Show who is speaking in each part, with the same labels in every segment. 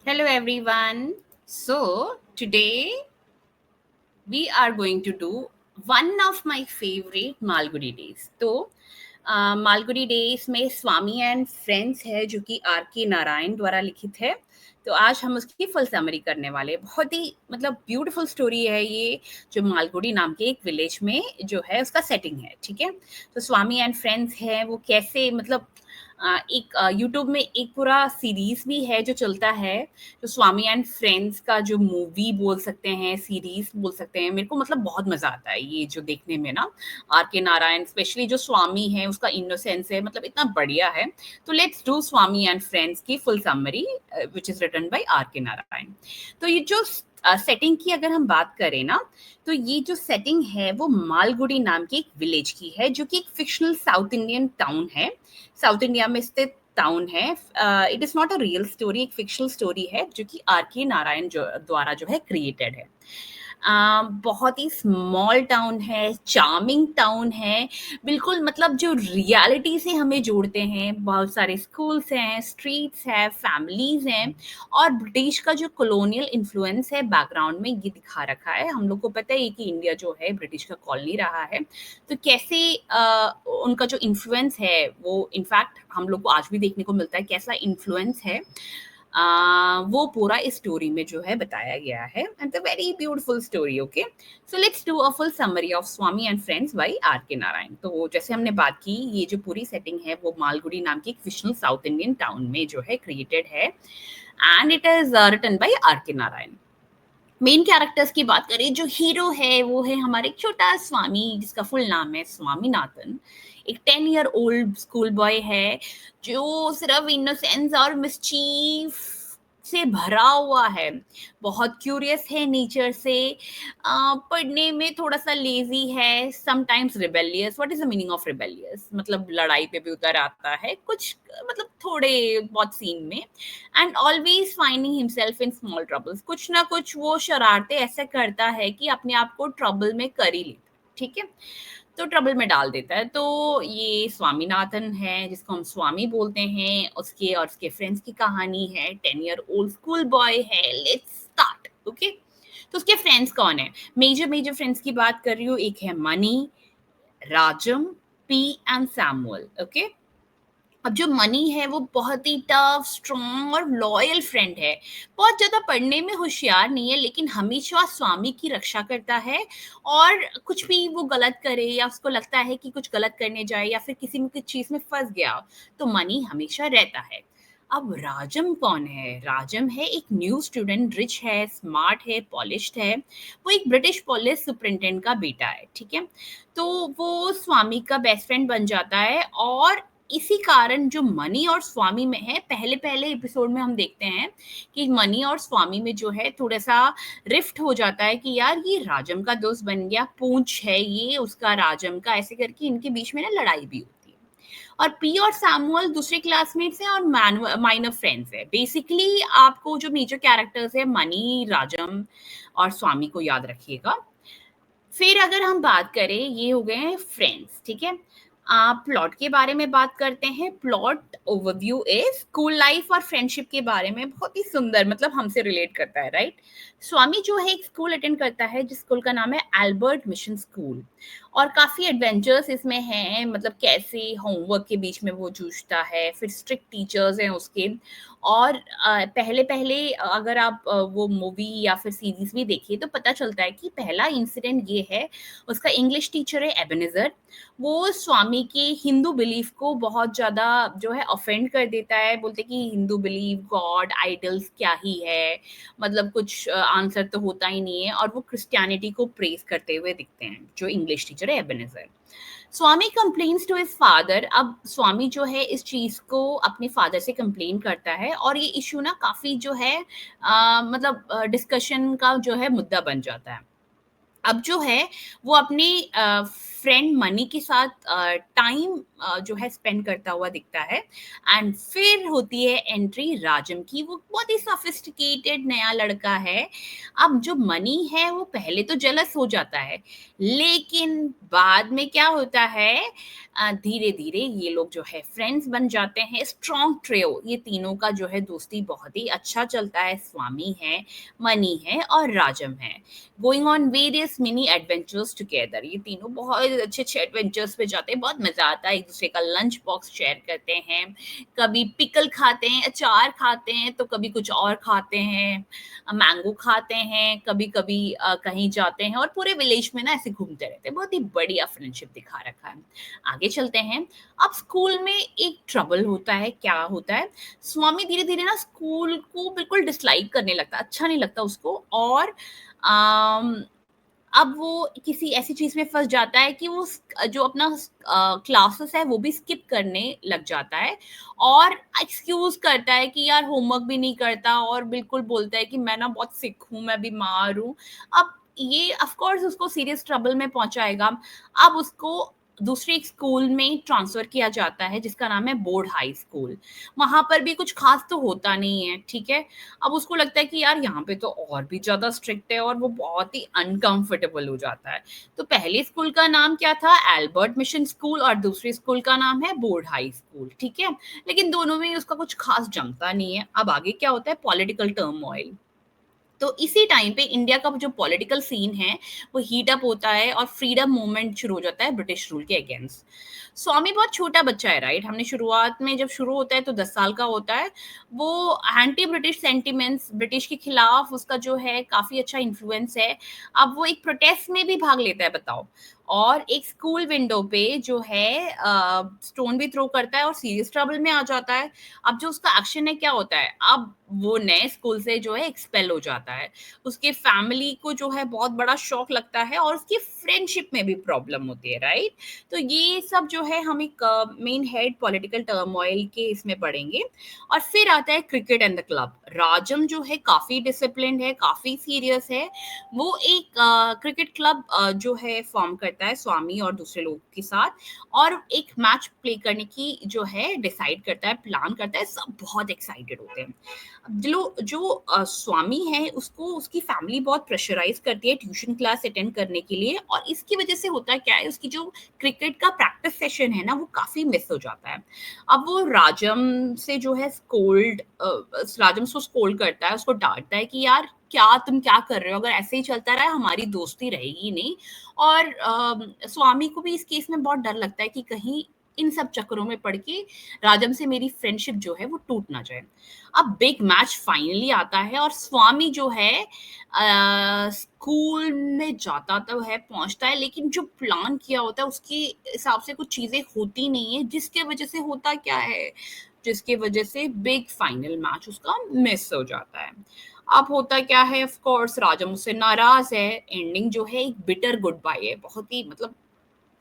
Speaker 1: Hello, everyone. So, today we are going to do one of my favorite Malgudi days. तो Malgudi days में स्वामी and friends है जो कि are K Narayan द्वारा लिखित है। तो आज हम उसकी फुल समरी करने वाले हैं। बहुत ही मतलब ब्यूटीफुल स्टोरी है ये, जो मालगुडी नाम के एक विलेज में जो है उसका सेटिंग है। ठीक है, तो स्वामी एंड फ्रेंड्स है वो कैसे मतलब एक यूट्यूब में एक पूरा सीरीज भी है जो चलता है, जो स्वामी एंड फ्रेंड्स का जो मूवी बोल सकते हैं, सीरीज बोल सकते हैं। मेरे को मतलब बहुत मजा आता है ये जो देखने में ना। आर के नारायण स्पेशली जो स्वामी है उसका इनोसेंस है, मतलब इतना बढ़िया है। तो let's do Swami and friends की full summary which is written by R K Narayan. तो ये जो सेटिंग की अगर हम बात करें ना, तो ये जो सेटिंग है वो मालगुडी नाम की एक विलेज की है, जो कि एक फिक्शनल साउथ इंडियन टाउन है। साउथ इंडिया में स्थित टाउन है। It is not a real story, एक फिक्शनल स्टोरी है जो कि आर के नारायण जो द्वारा जो है क्रिएटेड है। बहुत ही स्मॉल टाउन है, चार्मिंग टाउन है, बिल्कुल मतलब जो रियलिटी से हमें जोड़ते हैं। बहुत सारे स्कूल्स हैं, स्ट्रीट्स हैं, फैमिलीज हैं, और ब्रिटिश का जो कॉलोनियल इन्फ्लुएंस है बैकग्राउंड में ये दिखा रखा है। हम लोग को पता है कि इंडिया जो है ब्रिटिश का कॉलोनी रहा है, तो कैसे उनका जो इन्फ्लुएंस है वो इनफैक्ट हम लोग को आज भी देखने को मिलता है, कैसा इन्फ्लुएंस है। वो पूरा इस स्टोरी में जो है बताया गया है, and a very beautiful story. Okay, so let's do a full summary of Swami and Friends by R K Narayan. तो जैसे हमने बात की, ये जो पूरी सेटिंग है वो मालगुडी नाम की एक फिक्शनल साउथ इंडियन टाउन में जो है क्रिएटेड है, and it is written by R K Narayan. Main characters की बात करें, जो हीरो है वो है हमारे एक छोटा स्वामी, जिसका फुल नाम है स्वामीनाथन। एक 10 ईयर ओल्ड स्कूल बॉय है, जो सिर्फ इनोसेंस और मिस्चीफ से भरा हुआ है। बहुत क्यूरियस है नेचर से, पढ़ने में थोड़ा सा लेजी है, sometimes rebellious. What is the meaning of rebellious? मतलब लड़ाई पे भी उतर आता है कुछ, मतलब थोड़े बहुत सीन में। And always finding himself in small troubles, कुछ ना कुछ वो शरारतें ऐसे करता है कि अपने आप को ट्रबल में कर ही लेता है। ठीक है, तो ट्रबल में डाल देता है। तो ये स्वामीनाथन है, जिसको हम स्वामी बोलते हैं, उसके और उसके फ्रेंड्स की कहानी है। 10 ईयर ओल्ड स्कूल बॉय है। Let's start. ओके, तो उसके फ्रेंड्स कौन है? मेजर मेजर फ्रेंड्स की बात कर रही हूँ। एक है money, Rajam, P and Samuel. Okay, अब जो मनी है वो बहुत ही टफ, स्ट्रॉन्ग और लॉयल फ्रेंड है। बहुत ज्यादा पढ़ने में होशियार नहीं है, लेकिन हमेशा स्वामी की रक्षा करता है। और कुछ भी वो गलत करे या उसको लगता है कि कुछ गलत करने जाए या फिर किसी में कुछ चीज में फंस गया, तो मनी हमेशा रहता है। अब राजम कौन है? राजम है एक न्यू स्टूडेंट, रिच है, स्मार्ट है, पॉलिश्ड है। वो एक ब्रिटिश पुलिस सुपरिटेंडेंट का बेटा है। ठीक है, तो वो स्वामी का बेस्ट फ्रेंड बन जाता है। और इसी कारण जो मनी और स्वामी में है, पहले पहले एपिसोड में हम देखते हैं कि मनी और स्वामी में जो है थोड़ा सा रिफ्ट हो जाता है कि यार ये राजम का दोस्त बन गया, पूंछ है ये उसका राजम का, ऐसे करके इनके बीच में ना लड़ाई भी होती है। और पी और सैमुअल दूसरे क्लासमेट्स हैं और माइनर फ्रेंड्स है। बेसिकली आपको जो मेजर कैरेक्टर्स है, मनी, राजम और स्वामी को याद रखिएगा। फिर अगर हम बात करें, ये हो गए हैं फ्रेंड्स। ठीक है, आप प्लॉट के बारे में बात करते हैं। Plot overview is school life और फ्रेंडशिप के बारे में, बहुत ही सुंदर, मतलब हमसे रिलेट करता है, राइट? स्वामी जो है एक स्कूल अटेंड करता है, जिस स्कूल का नाम है एल्बर्ट मिशन स्कूल। और काफी एडवेंचर्स इसमें हैं, मतलब कैसे होमवर्क के बीच में वो जूझता है, फिर स्ट्रिक्ट टीचर्स हैं उसके। और पहले पहले अगर आप वो मूवी या फिर सीरीज भी देखिए तो पता चलता है कि पहला इंसिडेंट ये है, उसका इंग्लिश टीचर है एबेनेजर। वो स्वामी के हिंदू बिलीफ को बहुत ज़्यादा जो है ऑफेंड कर देता है। बोलते कि हिंदू बिलीफ, गॉड, आइडल्स क्या ही है, मतलब कुछ आंसर तो होता ही नहीं है। और वो क्रिश्चियनिटी को प्रेज करते हुए दिखते हैं, जो इंग्लिश टीचर है Ebenezer. Swami complains to his father. अब स्वामी जो है इस चीज को अपने फादर से कंप्लेन करता है, और ये इशू ना काफी जो है मतलब डिस्कशन का जो है मुद्दा बन जाता है। अब जो है वो अपने फ्रेंड मनी के साथ टाइम जो है स्पेंड करता हुआ दिखता है। एंड फिर होती है एंट्री राजम की। वो बहुत ही सोफिस्टिकेटेड नया लड़का है। अब जो मनी है वो पहले तो जेलस हो जाता है, लेकिन बाद में क्या होता है, धीरे धीरे ये लोग जो है फ्रेंड्स बन जाते हैं। स्ट्रॉन्ग ट्रियो, ये तीनों का जो है दोस्ती बहुत ही अच्छा चलता है। स्वामी है, मनी है और राजम है। Going on various mini adventures together, ये तीनों बहुत अच्छे अच्छे एडवेंचर्स पे जाते हैं। बहुत मजा आता है, एक दूसरे का लंच बॉक्स शेयर करते हैं। कभी पिकल खाते हैं, अचार खाते हैं, तो कभी कुछ और खाते हैं, मैंगो खाते हैं, कभी कभी कहीं जाते हैं और पूरे विलेज में ना ऐसे घूमते रहते हैं। बहुत ही बढ़िया फ्रेंडशिप दिखा रखा है। आगे चलते हैं। अब स्कूल में एक ट्रबल होता है। क्या होता है, स्वामी धीरे धीरे ना स्कूल को बिल्कुल डिसलाइक करने लगता है, अच्छा नहीं लगता उसको। और अम, अब वो किसी ऐसी चीज़ में फँस जाता है कि वो जो अपना क्लासेस है वो भी स्किप करने लग जाता है और एक्सक्यूज़ करता है कि यार होमवर्क भी नहीं करता और बिल्कुल बोलता है कि मैं ना बहुत सिक हूँ, मैं बीमार हूँ। अब ये ऑफ़ कोर्स उसको सीरियस ट्रबल में पहुँचाएगा। अब उसको दूसरे एक स्कूल में ट्रांसफ़र किया जाता है जिसका नाम है बोर्ड हाई स्कूल। वहाँ पर भी कुछ ख़ास तो होता नहीं है, ठीक है? अब उसको लगता है कि यार यहाँ पे तो और भी ज़्यादा स्ट्रिक्ट है और वो बहुत ही अनकंफर्टेबल हो जाता है। तो पहले स्कूल का नाम क्या था? एल्बर्ट मिशन स्कूल, और दूसरे स्कूल का नाम है बोर्ड हाई स्कूल, ठीक है? लेकिन दोनों में उसका कुछ खास जमता नहीं है। अब आगे क्या होता है, पॉलिटिकल टर्मोइल। तो इसी टाइम पे इंडिया का जो पॉलिटिकल सीन है वो हीट अप होता है और फ्रीडम मूवमेंट शुरू हो जाता है ब्रिटिश रूल के अगेंस्ट। स्वामी बहुत छोटा बच्चा है, राइट? हमने शुरुआत में जब शुरू होता है तो 10 साल का होता है। वो एंटी ब्रिटिश सेंटिमेंट्स, ब्रिटिश के खिलाफ उसका जो है काफी अच्छा इन्फ्लुएंस है। अब वो एक प्रोटेस्ट में भी भाग लेता है, बताओ। और एक स्कूल विंडो पे जो है स्टोन भी थ्रो करता है और सीरियस ट्रबल में आ जाता है। अब जो उसका एक्शन है क्या होता है, अब वो नए स्कूल से जो है एक्सपेल हो जाता है। उसके फैमिली को जो है बहुत बड़ा शॉक लगता है और उसकी फ्रेंडशिप में भी प्रॉब्लम होती है, राइट? तो ये सब जो है हम एक मेन हेड पॉलिटिकल टर्मोइल के इसमें पढ़ेंगे। और फिर आता है क्रिकेट एंड द क्लब। राजम जो है काफी डिसिप्लिन्ड है, काफी सीरियस है। वो एक क्रिकेट क्लब जो है फॉर्म करता है स्वामी और दूसरे लोगों के साथ, और एक मैच प्ले करने की जो है डिसाइड करता है, प्लान करता है। सब बहुत एक्साइटेड होते हैं। जो स्वामी है उसको उसकी फैमिली बहुत प्रेशराइज करती है ट्यूशन क्लास अटेंड करने के लिए, और इसकी वजह से होता क्या है, उसकी जो क्रिकेट का प्रैक्टिस सेशन है ना वो काफी मिस हो जाता है। अब वो राजम से जो है राजम उसको स्कोल्ड करता है, उसको डांटता है कि यार क्या तुम क्या कर रहे हो, अगर ऐसे ही चलता रहा हमारी दोस्ती रहेगी नहीं। और स्वामी को भी इस केस में बहुत डर लगता है कि कहीं इन सब चक्करों में पड़ के राजम से मेरी फ्रेंडशिप जो है वो टूट ना जाए। अब बिग मैच फाइनली आता है और स्वामी जो है स्कूल में जाता तो है, पहुंचता है, लेकिन जो प्लान किया होता है उसके हिसाब से कुछ चीजें होती नहीं है, जिसके वजह से होता क्या है, जिसके वजह से बिग फाइनल मैच उसका मिस हो जाता है। अब होता क्या है, ऑफ कोर्स राजम उससे नाराज है। एंडिंग जो है एक बिटर गुड बाय है, बहुत ही मतलब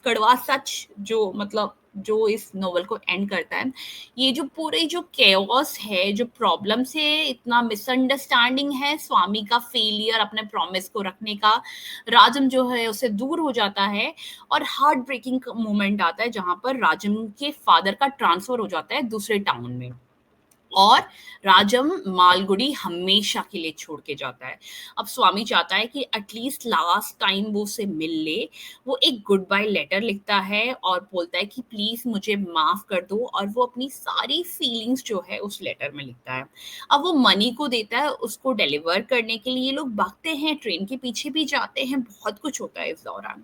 Speaker 1: कड़वा सच, जो मतलब जो इस नोवेल को एंड करता है। ये जो पूरे जो केओस है, जो प्रॉब्लम्स है, इतना मिसअंडरस्टैंडिंग है, स्वामी का फेलियर अपने प्रॉमिस को रखने का, राजम जो है उससे दूर हो जाता है। और हार्ट ब्रेकिंग मोमेंट आता है जहां पर राजम के फादर का ट्रांसफर हो जाता है दूसरे टाउन में, और राजम मालगुडी हमेशा के लिए छोड़ के जाता है। अब स्वामी चाहता है कि एटलीस्ट लास्ट टाइम वो उसे मिल ले। वो एक गुड बाय लेटर लिखता है और बोलता है कि प्लीज मुझे माफ कर दो, और वो अपनी सारी फीलिंग्स जो है उस लेटर में लिखता है। अब वो मनी को देता है उसको डिलीवर करने के लिए। ये लोग भागते हैं, ट्रेन के पीछे भी जाते हैं, बहुत कुछ होता है इस दौरान।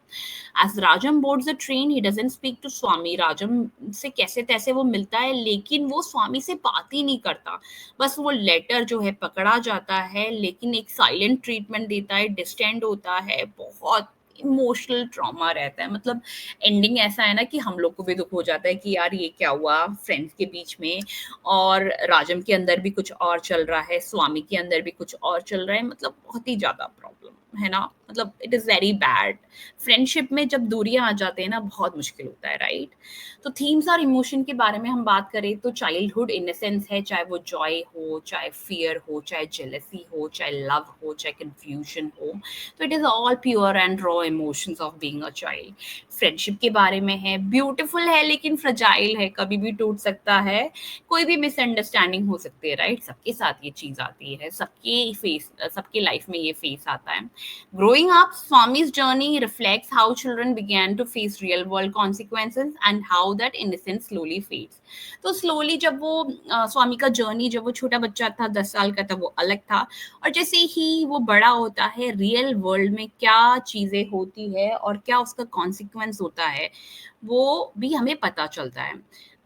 Speaker 1: As Rajam boards the train he doesn't speak to Swami. Rajam से कैसे तैसे वो मिलता है, लेकिन वो स्वामी से बात ही नहीं करता। बस वो लेटर जो है पकड़ा जाता है, लेकिन एक साइलेंट ट्रीटमेंट देता है, डिस्टेंड होता है, बहुत इमोशनल ट्रॉमा रहता है। मतलब एंडिंग ऐसा है ना कि हम लोग को भी दुख हो जाता है कि यार ये क्या हुआ फ्रेंड्स के बीच में, और राजम के अंदर भी कुछ और चल रहा है, स्वामी के अंदर भी कुछ और चल रहा है, मतलब बहुत ही ज्यादा प्रॉब्लम। है ना, मतलब it is very bad. Friendship में जब दूरियाँ आ जाते हैं ना, बहुत मुश्किल होता है, राइट? तो थीम्स और इमोशन के बारे में हम बात करें तो चाइल्डहुड इनोसेंस है, चाहे वो जॉय हो, चाहे फ़ियर हो, चाहे जेलसी हो, चाहे लव हो, चाहे कन्फ्यूज़न हो। तो it is all pure and raw emotions of being a child. Friendship के बारे में है, ब्यूटीफुल है लेकिन फ्रजाइल है, कभी भी टूट सकता है, कोई भी मिसअंडरस्टैंडिंग हो सकती है, राइट? सबके साथ ये चीज़ आती है, सबके लाइफ में ये फेस आता है। Growing up, Swami's journey reflects how children began to face real world consequences and how that innocence slowly fades. तो स्लोली जब वो स्वामी का जर्नी, जब वो छोटा बच्चा था, 10 साल का था, वो अलग था, और जैसे ही वो बड़ा होता है, रियल वर्ल्ड में क्या चीज़ें होती है और क्या उसका कॉन्सिक्वेंस होता है, वो भी हमें पता चलता है।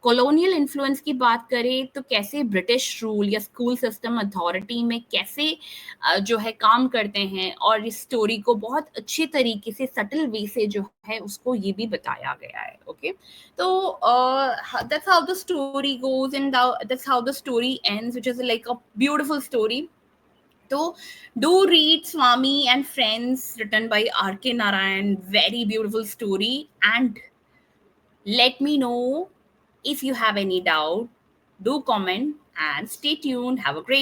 Speaker 1: कॉलोनियल इन्फ्लुएंस की बात करें तो कैसे ब्रिटिश रूल या स्कूल सिस्टम अथॉरिटी में कैसे जो है काम करते हैं, और इस स्टोरी को बहुत अच्छे तरीके से सटल वे से जो है उसको ये भी बताया गया है। ओके, तो that's how the story goes and that's how the story ends, which is like a beautiful story. तो do read Swami and Friends, written by R.K. Narayan. Very beautiful story. And let me know if you have any doubt. Do comment and stay tuned. Have a great